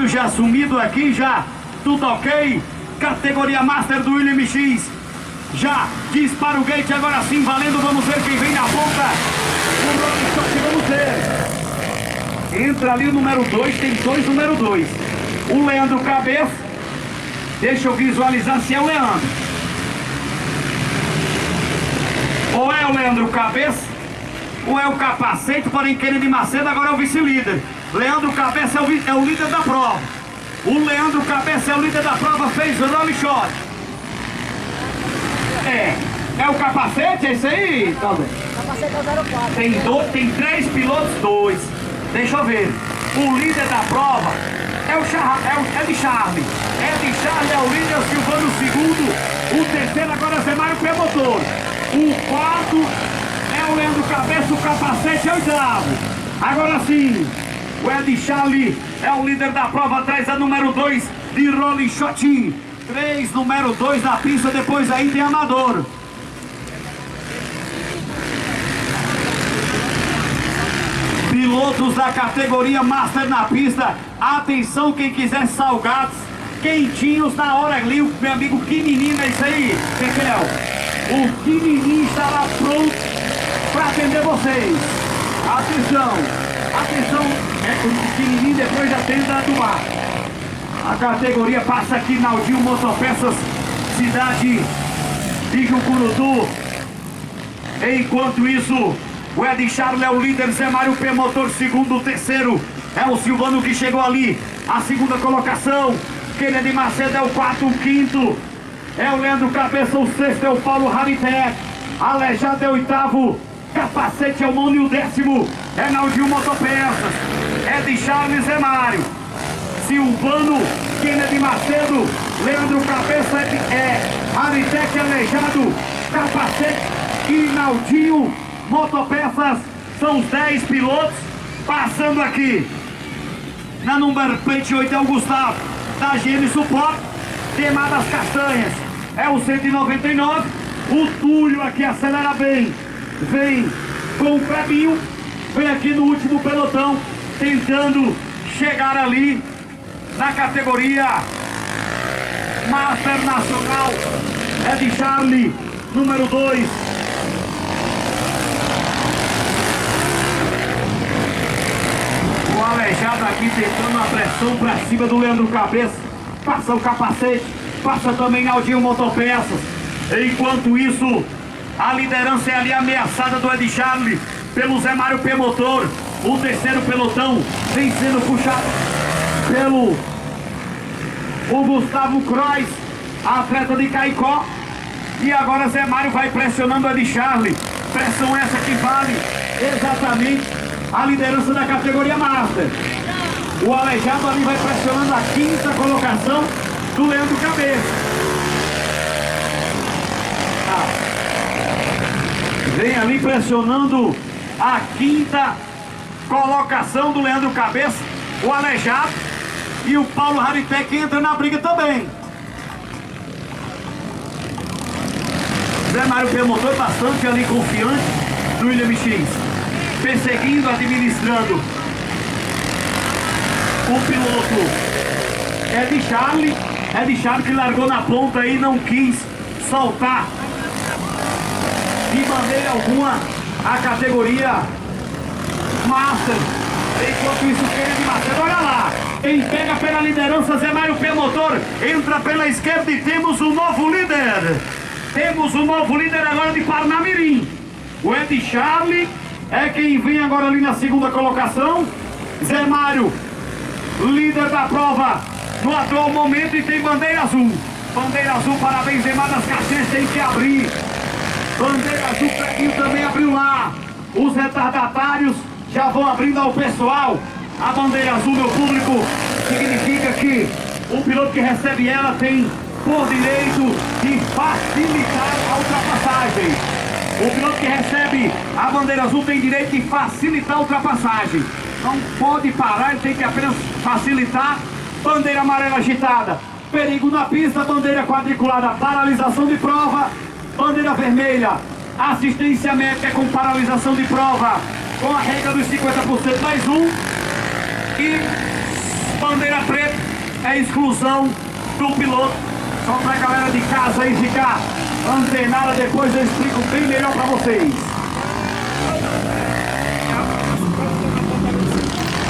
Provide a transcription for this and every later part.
Leandro já assumido aqui, já tudo ok. Categoria Master do William X. Já dispara o gate, agora sim valendo. Vamos ver quem vem na ponta. O Rolling Shot, vamos ver. Entra ali o número 2, tem dois número 2. O Leandro Cabeça. Deixa eu visualizar se é o Leandro. Ou é o Leandro Cabeça, ou é o Capacete, porém Kennedy Macedo agora é o vice-líder. Leandro Cabeça é o líder da prova. O Leandro Cabeça é o líder da prova, fez o Rolling Shot. É o Capacete, é isso aí? Talvez. Capacete é o 04. Tem 3 pilotos, 2. Deixa eu ver. O líder da prova é Ed Charlie. Ed Charlie é o líder, o Silvano o segundo. O terceiro agora é Zé Mário Motor. O quarto é o Leandro Cabeça, o Capacete é o oitavo. Agora sim, o Ed Charlie é o líder da prova, atrás da número 2 de Rolling Shot. 3, número 2 na pista, depois aí tem Amador. Pilotos da categoria Master na pista, atenção quem quiser salgados, quentinhos na hora ali, o meu amigo Quinininho, é isso aí, Raquel. O Quinininho estará pronto para atender vocês. Atenção, o Quinininho depois já tenta do mar. A categoria passa aqui na Aldinho Motopeças, cidade de Jucurutu. Enquanto isso, o Ed Charles é o líder, Zé Mário P Motor segundo, o terceiro é o Silvano que chegou ali, a segunda colocação. Kennedy Macedo é o quarto, o quinto é o Leandro Cabeça, o sexto é o Paulo Raritec, Aleijado é o oitavo, Capacete é o nono e o décimo é Naldinho Motopeças. Ed Charles, Zé Mário, Silvano, Kennedy Macedo, Leandro Cabeça, Raritec, Aleijado, Capacete e Naldinho Motopeças. São os 10 pilotos passando aqui. Na number plate 8 é o Gustavo da GM Support, Queimadas Castanhas é o 199. O Túlio aqui acelera bem, vem com o Clebinho, vem aqui no último pelotão, tentando chegar ali na categoria Master Nacional. É de Charlie, número 2. O Aleijado aqui tentando a pressão pra cima do Leandro Cabeça. Passa o Capacete, passa também Aldinho Motopeças. Enquanto isso, a liderança é ali ameaçada do Ed Charlie pelo Zé Mário P Motor. O terceiro pelotão vem sendo puxado pelo o Gustavo Croix, atleta de Caicó. E agora Zé Mário vai pressionando o Ed Charlie. Pressão essa que vale exatamente a liderança da categoria Master. O Aleijado ali vai pressionando a quinta colocação do Leandro Cabeça. Vem ali pressionando a quinta colocação do Leandro Cabeça, o Aleijado, e o Paulo Raritec entra na briga também. Zé Mário P Motor bastante ali confiante do William X, perseguindo, administrando o piloto Ed Charlie que largou na ponta aí, não quis soltar de maneira alguma a categoria Master. Enquanto isso, Kennedy Macedo, olha lá, quem pega pela liderança, Zé Mário P Motor, entra pela esquerda e temos um novo líder. Temos um novo líder agora de Parnamirim. O Ed Charlie é quem vem agora ali na segunda colocação. Zé Mário, líder da prova no atual momento, e tem bandeira azul. Bandeira azul, parabéns, Zé Mário, as caixinhas tem que abrir. Bandeira azul, o Preguinho também abriu lá. Os retardatários já vão abrindo ao pessoal. A bandeira azul, meu público, significa que o piloto que recebe ela tem por direito de facilitar a ultrapassagem. O piloto que recebe a bandeira azul tem direito de facilitar a ultrapassagem. Não pode parar, ele tem que apenas facilitar. Bandeira amarela agitada, perigo na pista. Bandeira quadriculada, paralisação de prova. Bandeira vermelha, assistência médica com paralisação de prova, com a regra dos 50% mais um. E Bandeira preta é exclusão do piloto. Só pra galera de casa aí ficar antenada, depois eu explico bem melhor pra vocês.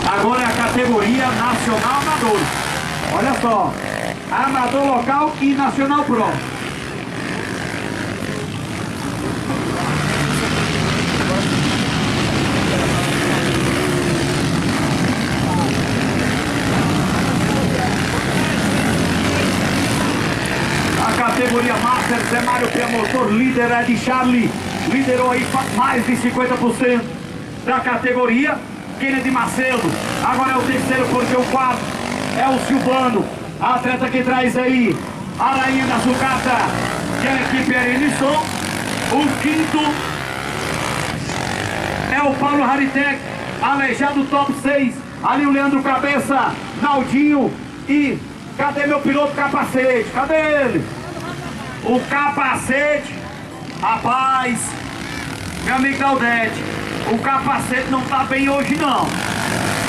Agora é a categoria Nacional Amador. Olha só, Amador Local e Nacional Pro. Categoria Master, Zé Mário Pia Motor, líder é de Charlie, liderou aí mais de 50% da categoria. Kennedy Macedo, agora é o terceiro, porque o quarto é o Silvano, atleta que traz aí a rainha da sucata, que é a equipe Erenisson. O quinto é o Paulo Haritec, aleijado top 6, ali o Leandro Cabeça, Naldinho e cadê meu piloto Capacete? Cadê ele? O Capacete, rapaz, meu amigo Claudete, o Capacete não tá bem hoje não.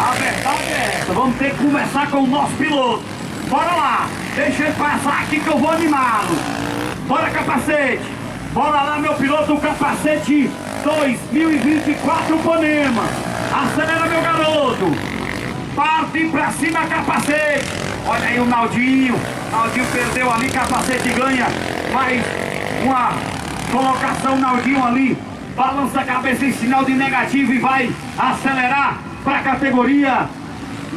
A verdade é essa, vamos ter que conversar com o nosso piloto. Bora lá, deixa ele passar aqui que eu vou animá-lo. Bora, Capacete, bora lá, meu piloto, o Capacete 2024 Panema. Acelera, meu garoto, parte pra cima, Capacete. Olha aí o Naldinho, Naldinho perdeu ali, Capacete ganha mais uma colocação. Naldinho ali balança a cabeça em sinal de negativo e vai acelerar para a categoria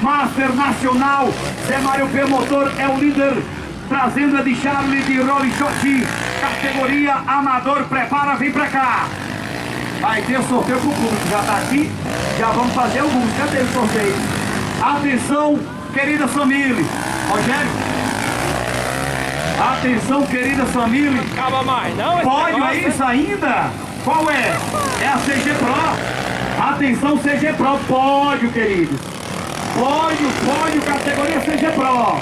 Master Nacional. Zé Mário P Motor é o líder, trazendo a de Charlie de Rolling Shot. Categoria Amador, prepara, vem pra cá. Vai ter sorteio pro público, já tá aqui, já vamos fazer alguns. Cadê o sorteio? Atenção, querida família. Rogério, atenção, querida família. Acaba mais, não? Pódio é isso ainda? Qual é? É a CG Pro. Atenção, CG Pro, pódio, querido. Pódio, categoria CG Pro.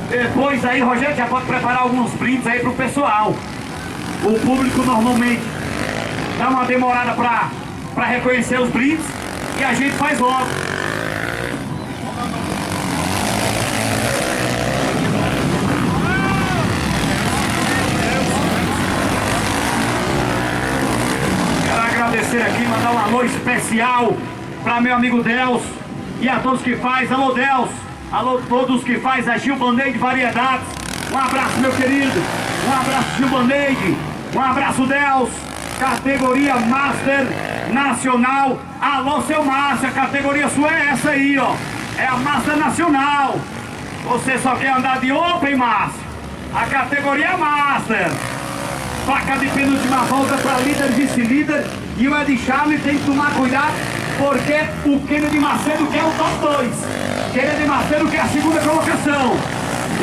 Depois aí, Rogério, já pode preparar alguns brindes aí pro pessoal. O público normalmente dá uma demorada pra reconhecer os brindes e a gente faz logo. Agradecer aqui, mandar um alô especial para meu amigo Deus e a todos que faz. Alô Deus, alô todos que faz a Gil Band-Aid Variedades. Um abraço, meu querido, um abraço, Gil Band-Aid, um abraço, Deus. Categoria Master Nacional. Alô, seu Márcio, a categoria sua é essa aí, ó, é a Master Nacional. Você só quer andar de Open, Márcio? A categoria Master. Placa de penúltima volta para líder, vice-líder. E o Ed Charlie tem que tomar cuidado, porque o Kennedy Macedo quer o top 2. Kennedy Macedo quer a segunda colocação.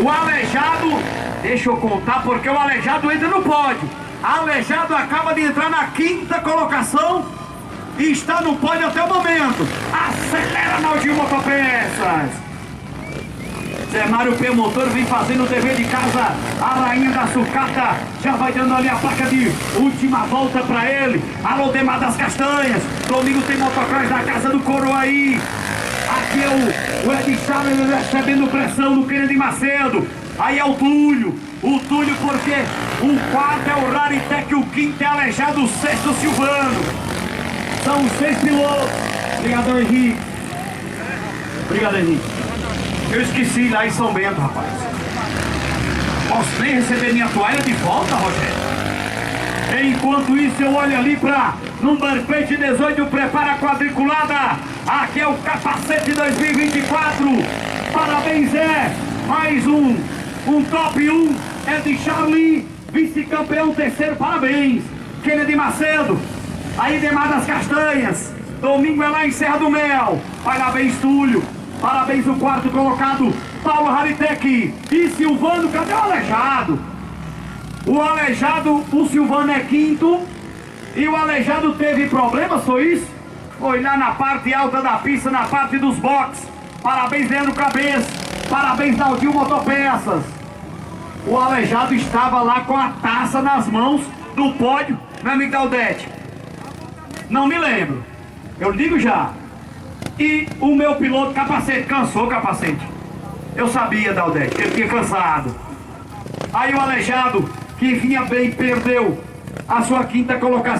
O Aleijado, deixa eu contar, porque o Aleijado entra no pódio. Aleijado acaba de entrar na quinta colocação e está no pódio até o momento. Acelera, Naldinho Motopeças. Zé Mário P Motor vem fazendo o dever de casa. A rainha da sucata já vai dando ali a placa de última volta pra ele. Alô, Demar das Castanhas. Domingo tem motocross da Casa do Coro aí. Aqui é o Ed Charles recebendo pressão do Kennedy Macedo. Aí é o Túlio. O Túlio, porque o quarto é o Raritec, o quinto é Aleijado, o sexto Silvano. São os 6 pilotos. Obrigado, Henrique. Obrigado, Henrique. Eu esqueci lá em São Bento, rapaz. Posso nem receber minha toalha de volta, Rogério? Enquanto isso, eu olho ali pra Number Plate 18, prepara a quadriculada. Aqui é o Capacete 2024. Parabéns, mais um top 1 é de Charlie, vice-campeão terceiro, parabéns. Kennedy Macedo, aí Demar das Castanhas. Domingo é lá em Serra do Mel. Parabéns, Túlio. Parabéns o quarto colocado, Paulo Haritec. E Silvano, cadê o Aleijado? O Aleijado, o Silvano é quinto. E o Aleijado teve problemas, foi isso? Foi lá na parte alta da pista, na parte dos boxes. Parabéns, Leandro Cabeça. Parabéns, Naldinho Motopeças. O Aleijado estava lá com a taça nas mãos do pódio, meu amigo Claudete. Não me lembro. Eu digo já. E o meu piloto capacete, cansou o capacete. Eu sabia, Daldete, que ele tinha cansado. Aí o Aleijado, que vinha bem, perdeu a sua quinta colocação.